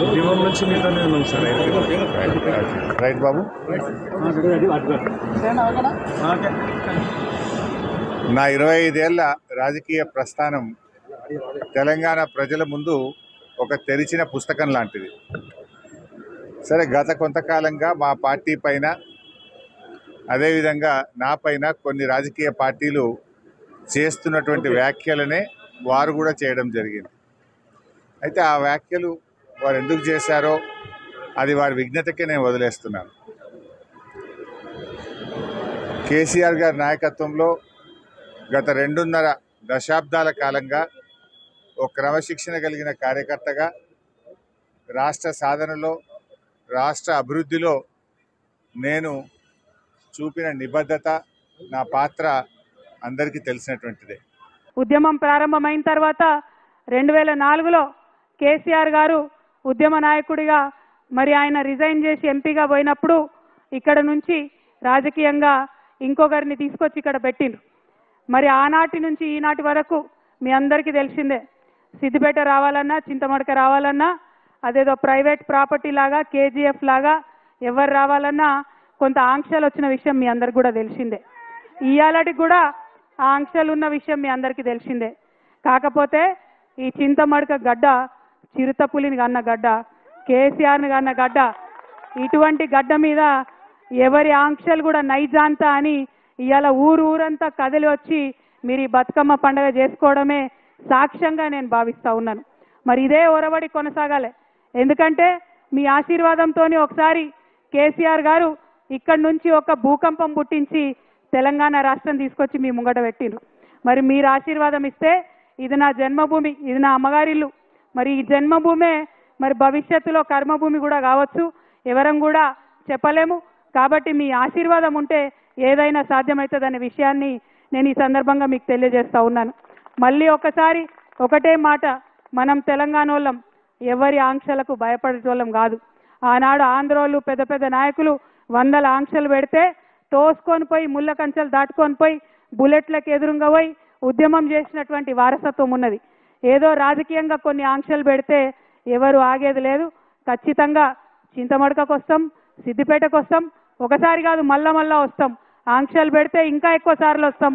ఉద్యమం నుంచి మీతోనే ఉన్నాం సార్. రైట్ బాబు. నా 25 ఏళ్ల రాజకీయ ప్రస్థానం తెలంగాణ ప్రజల ముందు ఒక తెరిచిన పుస్తకం లాంటిది. సరే, గత కొంతకాలంగా మా పార్టీ పైన, అదేవిధంగా నా పైన కొన్ని రాజకీయ పార్టీలు చేస్తున్నటువంటి వ్యాఖ్యలనే వారు కూడా చేయడం జరిగింది. అయితే ఆ వ్యాఖ్యలు వారు ఎందుకు చేశారో అది వారి విజ్ఞతకే నేను వదిలేస్తున్నాను. కేసీఆర్ గారి నాయకత్వంలో గత 2.5 దశాబ్దాల కాలంగా ఒక క్రమశిక్షణ కలిగిన కార్యకర్తగా రాష్ట్ర సాధనలో, రాష్ట్ర అభివృద్ధిలో నేను చూపిన నిబద్ధత, నా పాత్ర అందరికీ తెలిసినటువంటిదే. ఉద్యమం ప్రారంభమైన తర్వాత 2004లో కేసీఆర్ గారు ఉద్యమ నాయకుడిగా మరి ఆయన రిజైన్ చేసి ఎంపీగా పోయినప్పుడు ఇక్కడ నుంచి రాజకీయంగా ఇంకొకరిని తీసుకొచ్చి ఇక్కడ పెట్టిండ్రు. మరి ఆనాటి నుంచి ఈనాటి వరకు మీ అందరికీ తెలిసిందే, సిద్దిపేట రావాలన్నా, చింతమడక రావాలన్నా అదేదో ప్రైవేట్ ప్రాపర్టీ లాగా, కేజీఎఫ్ లాగా ఎవరు రావాలన్నా కొంత ఆంక్షలు వచ్చిన విషయం మీ అందరికి కూడా తెలిసిందే. ఇయాలటికి కూడా ఆ ఆంక్షలు ఉన్న విషయం మీ అందరికీ తెలిసిందే. కాకపోతే ఈ చింతమడక గడ్డ చిరుతపులిని కన్న గడ్డ, కేసీఆర్ని కన్న గడ్డ, ఇటువంటి గడ్డ మీద ఎవరి ఆంక్షలు కూడా నైజాంత అని ఇవాళ ఊరంతా కదిలి వచ్చి మీరు ఈ బతుకమ్మ పండుగ చేసుకోవడమే సాక్ష్యంగా నేను భావిస్తూ ఉన్నాను. మరి ఇదే ఒరవడి కొనసాగాలి. ఎందుకంటే మీ ఆశీర్వాదంతో ఒకసారి కేసీఆర్ గారు ఇక్కడి నుంచి ఒక భూకంపం పుట్టించి తెలంగాణ రాష్ట్రం తీసుకొచ్చి మీ ముంగట పెట్టిండ్రు. మరి మీరు ఆశీర్వాదం ఇస్తే ఇది నా జన్మభూమి, ఇది నా అమ్మగారిల్లు. మరి ఈ జన్మభూమే మరి భవిష్యత్తులో కర్మభూమి కూడా కావచ్చు, ఎవరం కూడా చెప్పలేము. కాబట్టి మీ ఆశీర్వాదం ఉంటే ఏదైనా సాధ్యమవుతుందనే విషయాన్ని నేను ఈ సందర్భంగా మీకు తెలియజేస్తూ ఉన్నాను. మళ్ళీ ఒకసారి ఒకటే మాట, మనం తెలంగాణ వాళ్ళం ఎవరి ఆంక్షలకు భయపడేటోళ్ళం కాదు. ఆనాడు ఆంధ్రోళ్ళు పెద్ద పెద్ద నాయకులు 100 ఆంక్షలు పెడితే తోసుకొని పోయి ముళ్ళ కంచెలు దాటుకొని పోయి బుల్లెట్లకు ఎదురుగా పోయి ఉద్యమం చేసినటువంటి వారసత్వం ఉన్నది. ఏదో రాజకీయంగా కొన్ని ఆంక్షలు పెడితే ఎవరు ఆగేది లేదు. ఖచ్చితంగా చింతమడకకు వస్తాం, సిద్దిపేటకు వస్తాం, ఒకసారి కాదు మళ్ళా వస్తాం. ఆంక్షలు పెడితే ఇంకా ఎక్కువ సార్లు వస్తాం.